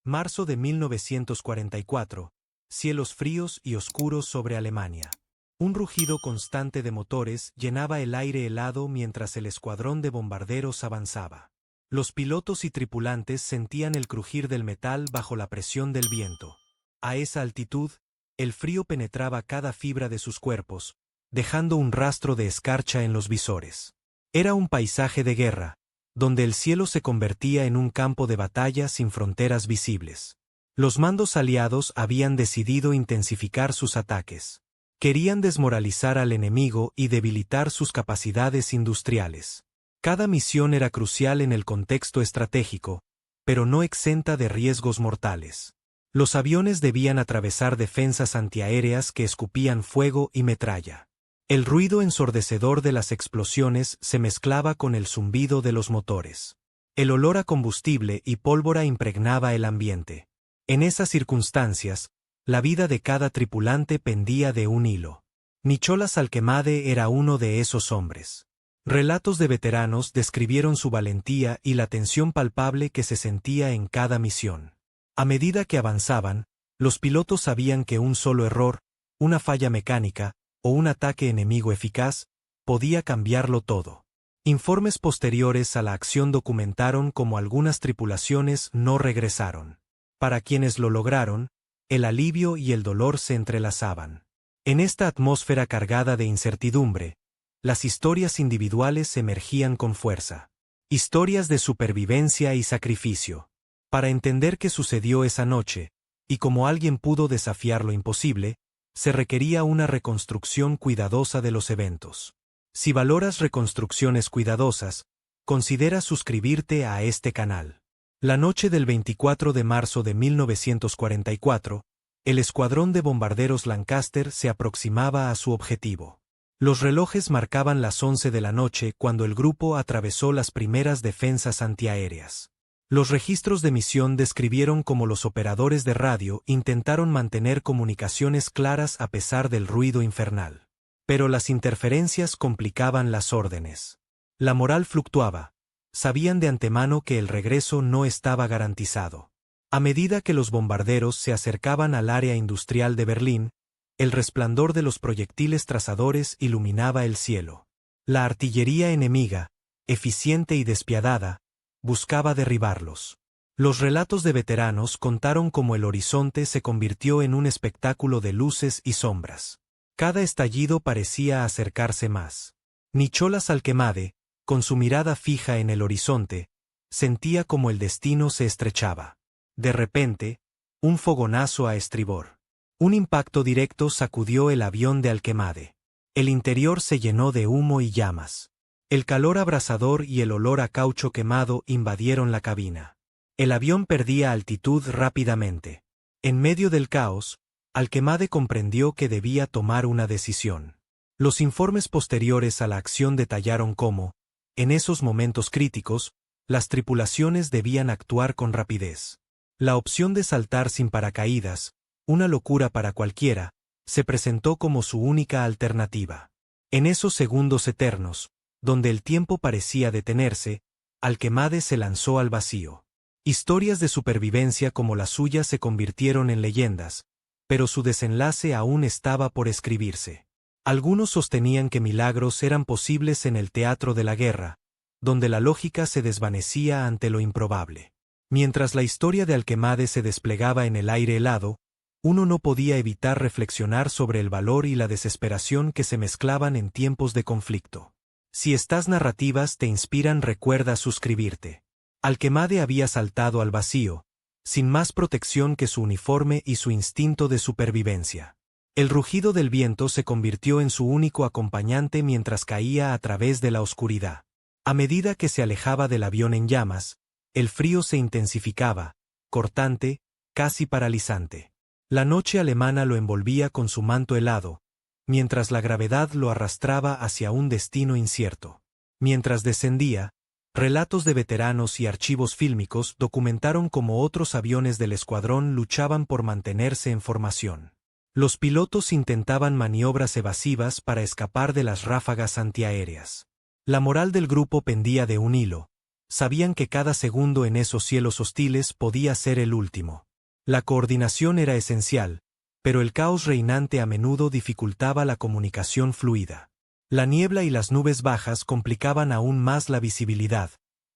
Marzo de 1944. Cielos fríos y oscuros sobre Alemania. Un rugido constante de motores llenaba el aire helado mientras el escuadrón de bombarderos avanzaba. Los pilotos y tripulantes sentían el crujir del metal bajo la presión del viento. A esa altitud, el frío penetraba cada fibra de sus cuerpos, dejando un rastro de escarcha en los visores. Era un paisaje de guerra, donde el cielo se convertía en un campo de batalla sin fronteras visibles. Los mandos aliados habían decidido intensificar sus ataques. Querían desmoralizar al enemigo y debilitar sus capacidades industriales. Cada misión era crucial en el contexto estratégico, pero no exenta de riesgos mortales. Los aviones debían atravesar defensas antiaéreas que escupían fuego y metralla. El ruido ensordecedor de las explosiones se mezclaba con el zumbido de los motores. El olor a combustible y pólvora impregnaba el ambiente. En esas circunstancias, la vida de cada tripulante pendía de un hilo. Nicholas Alquemade era uno de esos hombres. Relatos de veteranos describieron su valentía y la tensión palpable que se sentía en cada misión. A medida que avanzaban, los pilotos sabían que un solo error, una falla mecánica, o un ataque enemigo eficaz, podía cambiarlo todo. Informes posteriores a la acción documentaron cómo algunas tripulaciones no regresaron. Para quienes lo lograron, el alivio y el dolor se entrelazaban. En esta atmósfera cargada de incertidumbre, las historias individuales emergían con fuerza. Historias de supervivencia y sacrificio. Para entender qué sucedió esa noche, y cómo alguien pudo desafiar lo imposible, se requería una reconstrucción cuidadosa de los eventos. Si valoras reconstrucciones cuidadosas, considera suscribirte a este canal. La noche del 24 de marzo de 1944, el escuadrón de bombarderos Lancaster se aproximaba a su objetivo. Los relojes marcaban las 11 de la noche cuando el grupo atravesó las primeras defensas antiaéreas. Los registros de misión describieron cómo los operadores de radio intentaron mantener comunicaciones claras a pesar del ruido infernal. Pero las interferencias complicaban las órdenes. La moral fluctuaba. Sabían de antemano que el regreso no estaba garantizado. A medida que los bombarderos se acercaban al área industrial de Berlín, el resplandor de los proyectiles trazadores iluminaba el cielo. La artillería enemiga, eficiente y despiadada, buscaba derribarlos. Los relatos de veteranos contaron cómo el horizonte se convirtió en un espectáculo de luces y sombras. Cada estallido parecía acercarse más. Nicholas Alquemade, con su mirada fija en el horizonte, sentía como el destino se estrechaba. De repente, un fogonazo a estribor. Un impacto directo sacudió el avión de Alquemade. El interior se llenó de humo y llamas. El calor abrasador y el olor a caucho quemado invadieron la cabina. El avión perdía altitud rápidamente. En medio del caos, Alquemade comprendió que debía tomar una decisión. Los informes posteriores a la acción detallaron cómo, en esos momentos críticos, las tripulaciones debían actuar con rapidez. La opción de saltar sin paracaídas, una locura para cualquiera, se presentó como su única alternativa. En esos segundos eternos, donde el tiempo parecía detenerse, Alquemade se lanzó al vacío. Historias de supervivencia como la suya se convirtieron en leyendas, pero su desenlace aún estaba por escribirse. Algunos sostenían que milagros eran posibles en el teatro de la guerra, donde la lógica se desvanecía ante lo improbable. Mientras la historia de Alquemade se desplegaba en el aire helado, uno no podía evitar reflexionar sobre el valor y la desesperación que se mezclaban en tiempos de conflicto. Si estas narrativas te inspiran, recuerda suscribirte. Alquemade había saltado al vacío, sin más protección que su uniforme y su instinto de supervivencia. El rugido del viento se convirtió en su único acompañante mientras caía a través de la oscuridad. A medida que se alejaba del avión en llamas, el frío se intensificaba, cortante, casi paralizante. La noche alemana lo envolvía con su manto helado, mientras la gravedad lo arrastraba hacia un destino incierto. Mientras descendía, relatos de veteranos y archivos fílmicos documentaron cómo otros aviones del escuadrón luchaban por mantenerse en formación. Los pilotos intentaban maniobras evasivas para escapar de las ráfagas antiaéreas. La moral del grupo pendía de un hilo. sabían que cada segundo en esos cielos hostiles podía ser el último. La coordinación era esencial, pero el caos reinante a menudo dificultaba la comunicación fluida. La niebla y las nubes bajas complicaban aún más la visibilidad,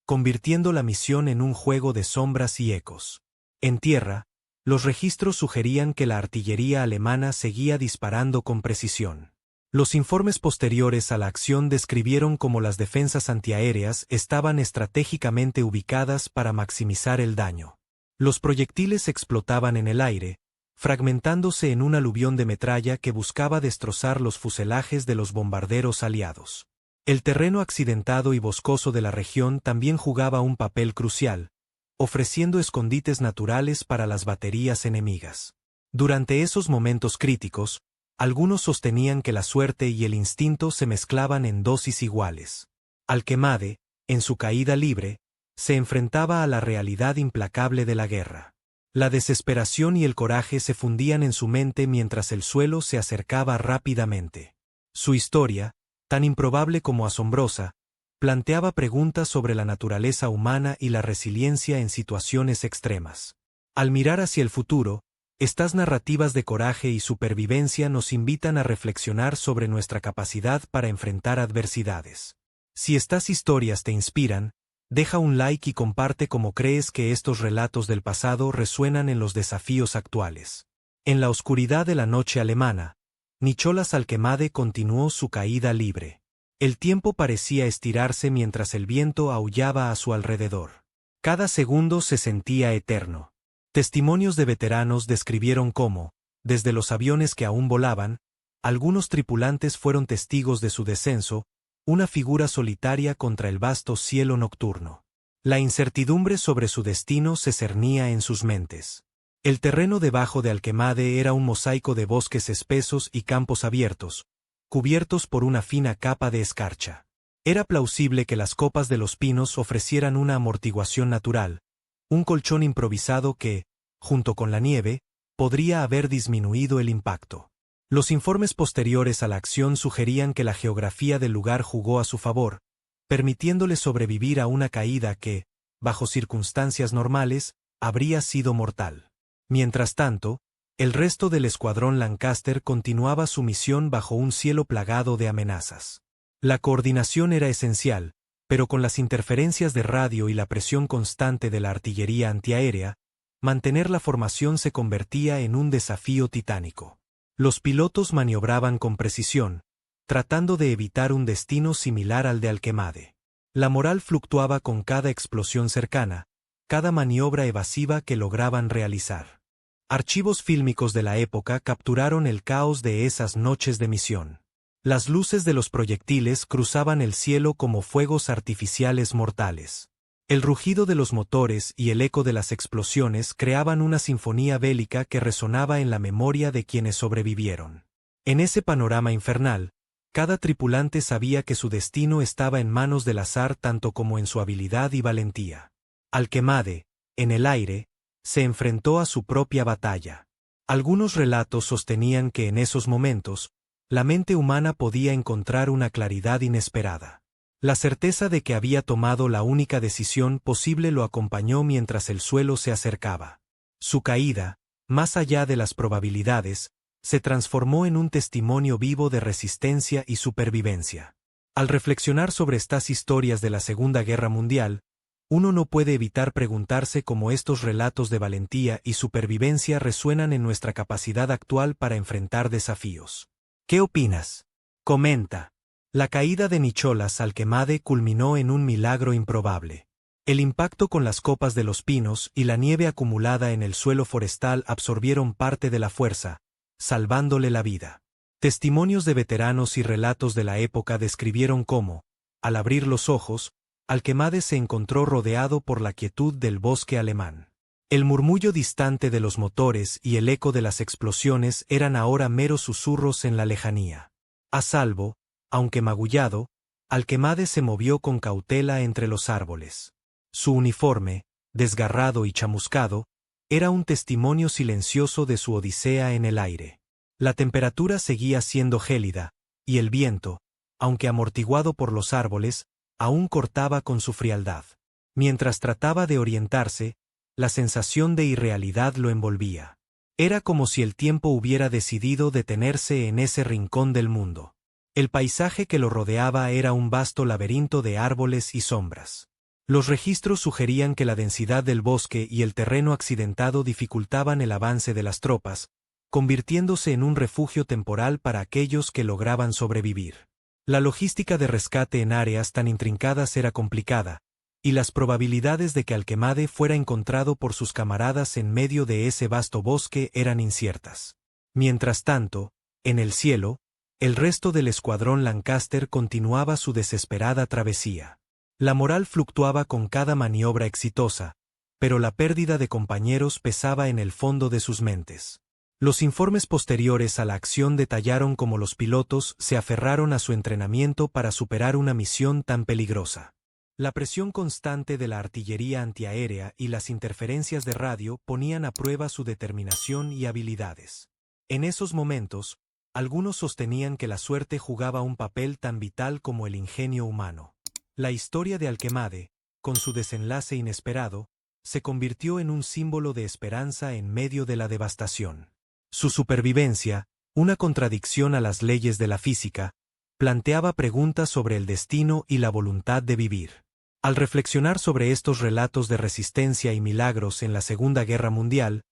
convirtiendo la misión en un juego de sombras y ecos. En tierra, los registros sugerían que la artillería alemana seguía disparando con precisión. Los informes posteriores a la acción describieron cómo las defensas antiaéreas estaban estratégicamente ubicadas para maximizar el daño. Los proyectiles explotaban en el aire, fragmentándose en un aluvión de metralla que buscaba destrozar los fuselajes de los bombarderos aliados. El terreno accidentado y boscoso de la región también jugaba un papel crucial, ofreciendo escondites naturales para las baterías enemigas. Durante esos momentos críticos, algunos sostenían que la suerte y el instinto se mezclaban en dosis iguales. Alquemade, en su caída libre, se enfrentaba a la realidad implacable de la guerra. La desesperación y el coraje se fundían en su mente mientras el suelo se acercaba rápidamente. Su historia, tan improbable como asombrosa, planteaba preguntas sobre la naturaleza humana y la resiliencia en situaciones extremas. Al mirar hacia el futuro, estas narrativas de coraje y supervivencia nos invitan a reflexionar sobre nuestra capacidad para enfrentar adversidades. Si estas historias te inspiran, deja un like y comparte cómo crees que estos relatos del pasado resuenan en los desafíos actuales. En la oscuridad de la noche alemana, Nicholas Alquemade continuó su caída libre. El tiempo parecía estirarse mientras el viento aullaba a su alrededor. Cada segundo se sentía eterno. Testimonios de veteranos describieron cómo, desde los aviones que aún volaban, algunos tripulantes fueron testigos de su descenso, una figura solitaria contra el vasto cielo nocturno. La incertidumbre sobre su destino se cernía en sus mentes. El terreno debajo de Alquemade era un mosaico de bosques espesos y campos abiertos, cubiertos por una fina capa de escarcha. Era plausible que las copas de los pinos ofrecieran una amortiguación natural, un colchón improvisado que, junto con la nieve, podría haber disminuido el impacto. Los informes posteriores a la acción sugerían que la geografía del lugar jugó a su favor, permitiéndole sobrevivir a una caída que, bajo circunstancias normales, habría sido mortal. Mientras tanto, el resto del escuadrón Lancaster continuaba su misión bajo un cielo plagado de amenazas. La coordinación era esencial, pero con las interferencias de radio y la presión constante de la artillería antiaérea, mantener la formación se convertía en un desafío titánico. Los pilotos maniobraban con precisión, tratando de evitar un destino similar al de Alquemade. La moral fluctuaba con cada explosión cercana, cada maniobra evasiva que lograban realizar. Archivos fílmicos de la época capturaron el caos de esas noches de misión. Las luces de los proyectiles cruzaban el cielo como fuegos artificiales mortales. El rugido de los motores y el eco de las explosiones creaban una sinfonía bélica que resonaba en la memoria de quienes sobrevivieron. En ese panorama infernal, cada tripulante sabía que su destino estaba en manos del azar tanto como en su habilidad y valentía. Alquemade, en el aire, se enfrentó a su propia batalla. Algunos relatos sostenían que en esos momentos, la mente humana podía encontrar una claridad inesperada. La certeza de que había tomado la única decisión posible lo acompañó mientras el suelo se acercaba. Su caída, más allá de las probabilidades, se transformó en un testimonio vivo de resistencia y supervivencia. Al reflexionar sobre estas historias de la Segunda Guerra Mundial, uno no puede evitar preguntarse cómo estos relatos de valentía y supervivencia resuenan en nuestra capacidad actual para enfrentar desafíos. ¿Qué opinas? Comenta. La caída de Nicholas Alquemade culminó en un milagro improbable. El impacto con las copas de los pinos y la nieve acumulada en el suelo forestal absorbieron parte de la fuerza, salvándole la vida. Testimonios de veteranos y relatos de la época describieron cómo, al abrir los ojos, Alquemade se encontró rodeado por la quietud del bosque alemán. El murmullo distante de los motores y el eco de las explosiones eran ahora meros susurros en la lejanía. A salvo, aunque magullado, Alquemade se movió con cautela entre los árboles. Su uniforme, desgarrado y chamuscado, era un testimonio silencioso de su odisea en el aire. La temperatura seguía siendo gélida, y el viento, aunque amortiguado por los árboles, aún cortaba con su frialdad. Mientras trataba de orientarse, la sensación de irrealidad lo envolvía. Era como si el tiempo hubiera decidido detenerse en ese rincón del mundo. El paisaje que lo rodeaba era un vasto laberinto de árboles y sombras. Los registros sugerían que la densidad del bosque y el terreno accidentado dificultaban el avance de las tropas, convirtiéndose en un refugio temporal para aquellos que lograban sobrevivir. La logística de rescate en áreas tan intrincadas era complicada, y las probabilidades de que Alquemade fuera encontrado por sus camaradas en medio de ese vasto bosque eran inciertas. Mientras tanto, en el cielo, el resto del escuadrón Lancaster continuaba su desesperada travesía. La moral fluctuaba con cada maniobra exitosa, pero la pérdida de compañeros pesaba en el fondo de sus mentes. Los informes posteriores a la acción detallaron cómo los pilotos se aferraron a su entrenamiento para superar una misión tan peligrosa. La presión constante de la artillería antiaérea y las interferencias de radio ponían a prueba su determinación y habilidades. En esos momentos, algunos sostenían que la suerte jugaba un papel tan vital como el ingenio humano. La historia de Alquemade, con su desenlace inesperado, se convirtió en un símbolo de esperanza en medio de la devastación. Su supervivencia, una contradicción a las leyes de la física, planteaba preguntas sobre el destino y la voluntad de vivir. Al reflexionar sobre estos relatos de resistencia y milagros en la Segunda Guerra Mundial,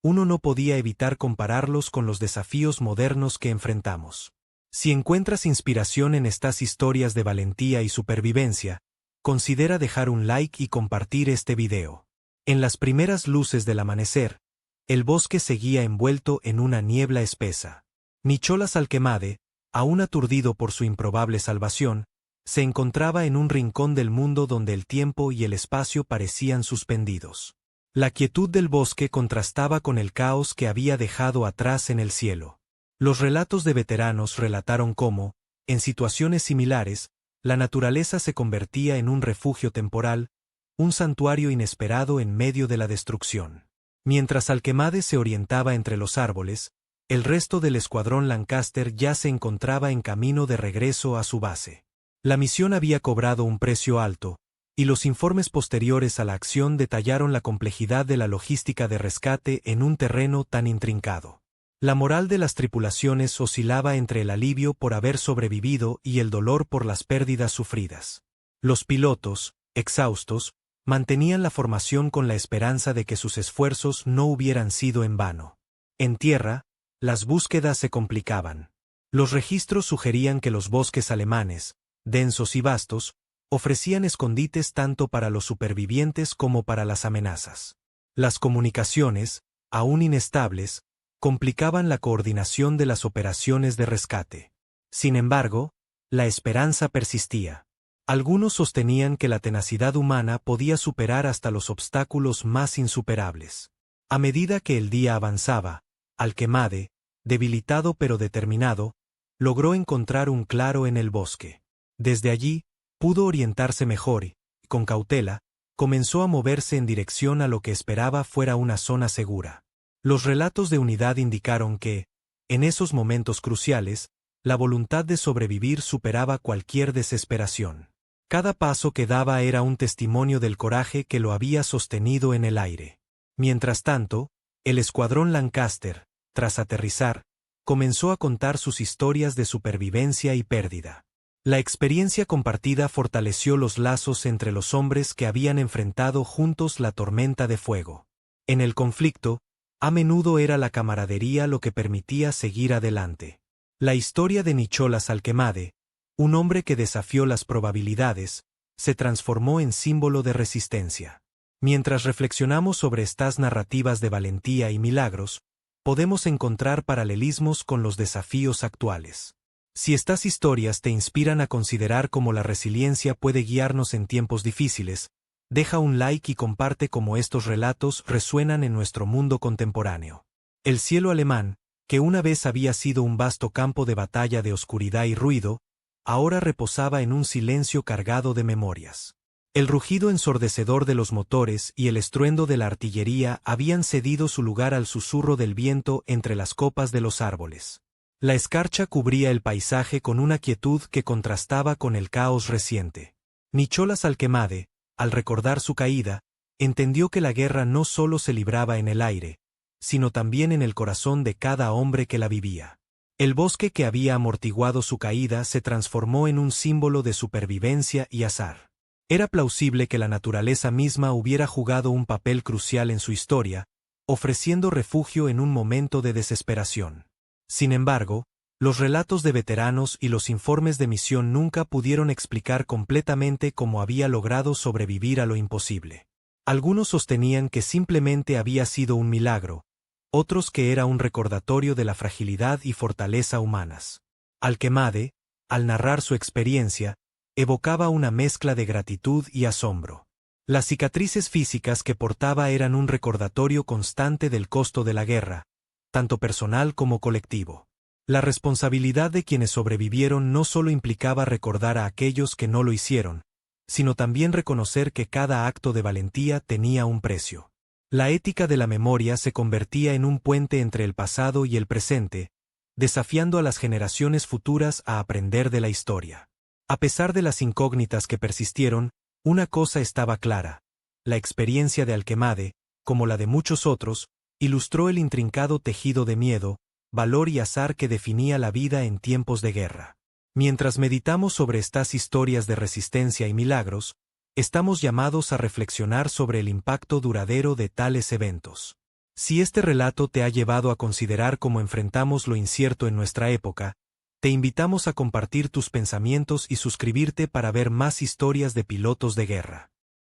uno no podía evitar compararlos con los desafíos modernos que enfrentamos. Si encuentras inspiración en estas historias de valentía y supervivencia, considera dejar un like y compartir este video. En las primeras luces del amanecer, el bosque seguía envuelto en una niebla espesa. Nicholas Alquemade, aún aturdido por su improbable salvación, se encontraba en un rincón del mundo donde el tiempo y el espacio parecían suspendidos. La quietud del bosque contrastaba con el caos que había dejado atrás en el cielo. Los relatos de veteranos relataron cómo, en situaciones similares, la naturaleza se convertía en un refugio temporal, un santuario inesperado en medio de la destrucción. Mientras Alquemade se orientaba entre los árboles, el resto del escuadrón Lancaster ya se encontraba en camino de regreso a su base. La misión había cobrado un precio alto, y los informes posteriores a la acción detallaron la complejidad de la logística de rescate en un terreno tan intrincado. La moral de las tripulaciones oscilaba entre el alivio por haber sobrevivido y el dolor por las pérdidas sufridas. Los pilotos, exhaustos, mantenían la formación con la esperanza de que sus esfuerzos no hubieran sido en vano. En tierra, las búsquedas se complicaban. Los registros sugerían que los bosques alemanes, densos y vastos, ofrecían escondites tanto para los supervivientes como para las amenazas. Las comunicaciones, aún inestables, complicaban la coordinación de las operaciones de rescate. Sin embargo, la esperanza persistía. Algunos sostenían que la tenacidad humana podía superar hasta los obstáculos más insuperables. A medida que el día avanzaba, Alquemade, debilitado pero determinado, logró encontrar un claro en el bosque. Desde allí, pudo orientarse mejor y, con cautela, comenzó a moverse en dirección a lo que esperaba fuera una zona segura. Los relatos de unidad indicaron que, en esos momentos cruciales, la voluntad de sobrevivir superaba cualquier desesperación. Cada paso que daba era un testimonio del coraje que lo había sostenido en el aire. Mientras tanto, el escuadrón Lancaster, tras aterrizar, comenzó a contar sus historias de supervivencia y pérdida. La experiencia compartida fortaleció los lazos entre los hombres que habían enfrentado juntos la tormenta de fuego. En el conflicto, a menudo era la camaradería lo que permitía seguir adelante. La historia de Nicholas Alquemade, un hombre que desafió las probabilidades, se transformó en símbolo de resistencia. Mientras reflexionamos sobre estas narrativas de valentía y milagros, podemos encontrar paralelismos con los desafíos actuales. Si estas historias te inspiran a considerar cómo la resiliencia puede guiarnos en tiempos difíciles, deja un like y comparte cómo estos relatos resuenan en nuestro mundo contemporáneo. El cielo alemán, que una vez había sido un vasto campo de batalla de oscuridad y ruido, ahora reposaba en un silencio cargado de memorias. El rugido ensordecedor de los motores y el estruendo de la artillería habían cedido su lugar al susurro del viento entre las copas de los árboles. La escarcha cubría el paisaje con una quietud que contrastaba con el caos reciente. Nicholas Alquemade, Al recordar su caída, entendió que la guerra no solo se libraba en el aire, sino también en el corazón de cada hombre que la vivía. El bosque que había amortiguado su caída se transformó en un símbolo de supervivencia y azar. Era plausible que la naturaleza misma hubiera jugado un papel crucial en su historia, ofreciendo refugio en un momento de desesperación. Sin embargo, los relatos de veteranos y los informes de misión nunca pudieron explicar completamente cómo había logrado sobrevivir a lo imposible. Algunos sostenían que simplemente había sido un milagro, otros que era un recordatorio de la fragilidad y fortaleza humanas. Alquemade, al narrar su experiencia, evocaba una mezcla de gratitud y asombro. Las cicatrices físicas que portaba eran un recordatorio constante del costo de la guerra, tanto personal como colectivo. La responsabilidad de quienes sobrevivieron no solo implicaba recordar a aquellos que no lo hicieron, sino también reconocer que cada acto de valentía tenía un precio. La ética de la memoria se convertía en un puente entre el pasado y el presente, desafiando a las generaciones futuras a aprender de la historia. A pesar de las incógnitas que persistieron, una cosa estaba clara: la experiencia de Alquemade, como la de muchos otros, ilustró el intrincado tejido de miedo, valor y azar que definía la vida en tiempos de guerra. Mientras meditamos sobre estas historias de resistencia y milagros, estamos llamados a reflexionar sobre el impacto duradero de tales eventos. Si este relato te ha llevado a considerar cómo enfrentamos lo incierto en nuestra época, te invitamos a compartir tus pensamientos y suscribirte para ver más historias de pilotos de guerra.